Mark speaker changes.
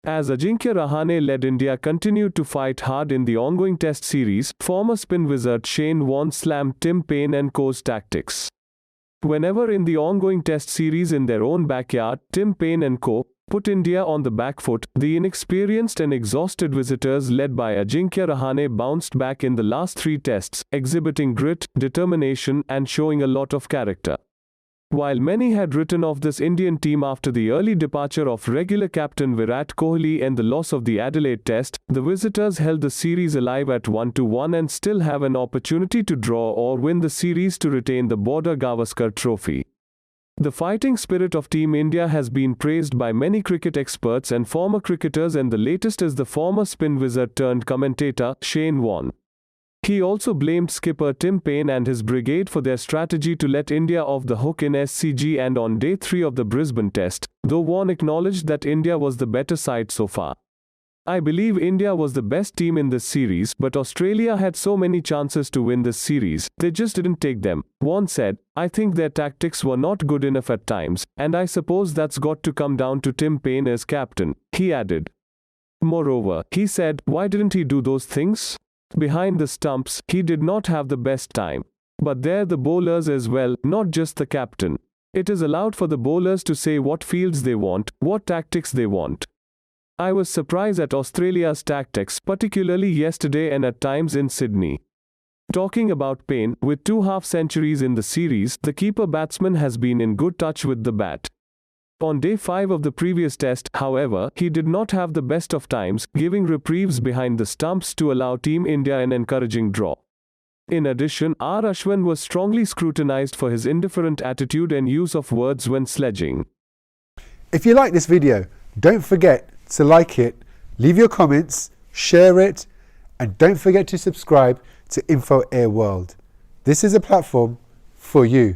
Speaker 1: As Ajinkya Rahane led India continued to fight hard in the ongoing Test series, former spin wizard Shane Warne slammed Tim Paine and co.'s tactics. Whenever in the ongoing Test series in their own backyard, Tim Paine and co. put India on the back foot, the inexperienced and exhausted visitors led by Ajinkya Rahane bounced back in the last 3 tests, exhibiting grit, determination, and showing a lot of character. While many had written off this Indian team after the early departure of regular captain Virat Kohli and the loss of the Adelaide Test, the visitors held the series alive at 1-1 and still have an opportunity to draw or win the series to retain the Border Gavaskar Trophy. The fighting spirit of Team India has been praised by many cricket experts and former cricketers, and the latest is the former spin wizard turned commentator, Shane Warne. He also blamed skipper Tim Paine and his brigade for their strategy to let India off the hook in SCG and on day 3 of the Brisbane Test, though Warne acknowledged that India was the better side so far. I believe India was the best team in this series, but Australia had so many chances to win this series, they just didn't take them, Warne said. I think their tactics were not good enough at times, and I suppose that's got to come down to Tim Paine as captain, he added. Moreover, he said, why didn't he do those things? Behind the stumps, he did not have the best time. But they're the bowlers as well, not just the captain. It is allowed for the bowlers to say what fields they want, what tactics they want. I was surprised at Australia's tactics, particularly yesterday and at times in Sydney. Talking about Paine, with 2 half-centuries in the series, the keeper batsman has been in good touch with the bat. On day 5 of the previous test, however, he did not have the best of times, giving reprieves behind the stumps to allow Team India an encouraging draw. In addition, R. Ashwin was strongly scrutinized for his indifferent attitude and use of words when sledging.
Speaker 2: If you like this video, don't forget to like it, leave your comments, share it, and don't forget to subscribe to Info Air World. This is a platform for you.